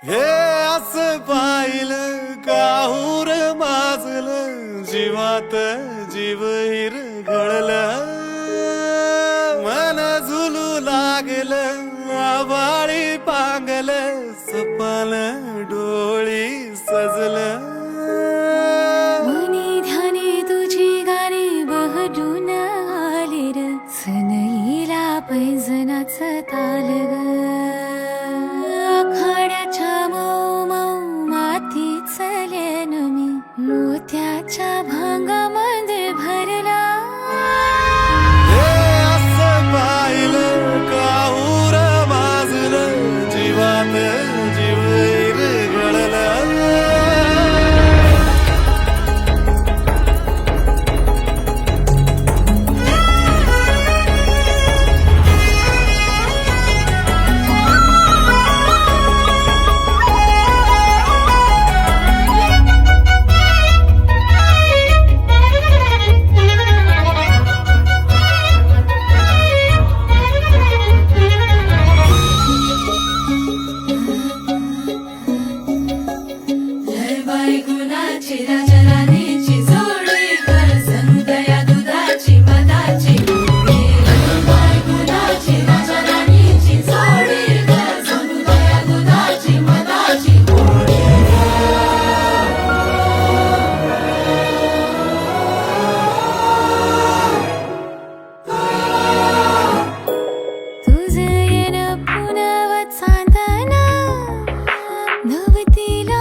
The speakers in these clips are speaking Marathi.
हे असं पाहिलं काहूर माजलं जीवात जीव हिरघळलं मन झुलू लागलं आभाळी पांगलं सपन डोळी सजलं मनी ध्यानी तुझी गाणी बहडून आले र सनईला पैजनाचं ताल ग आखाड्याच्या मऊ मऊ मातीच लेन मी मोत्याच्या भांगामध्ये भरला हे असं पाहिलं काहूर माजलं जीवात जीव हिरघळलं गुणाची राजराणीची जोडी कर समुदया दुधाची मधाची गुणाची राजराणीची जोडी कर समुदया दुधाची मधाची तुझं येणं पुनव चांदणा नवतीला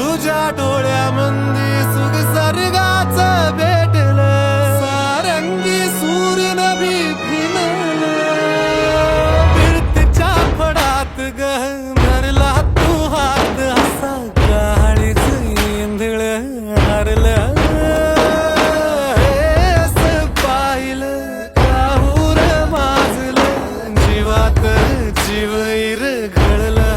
तुझ्या डोळ्यामंदी सुख सर्गाचं भेटलं सारंगी सूर्य नभी फिरलं फिरतीच्या फडात गह धरला तू हात असा गाडीच इंधळ हरलं हेस पाहिलं काहूर माजलं जीवात जीव हिरघळलं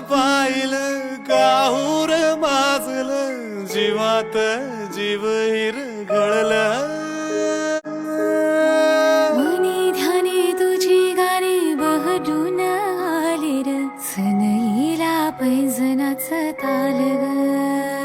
पाहिलं काहूर माजलं जीवात जीव हिरघळलं मनी ध्यानी तुझी गाणी बहडून आले र सनईला पैजनाचं ताल ग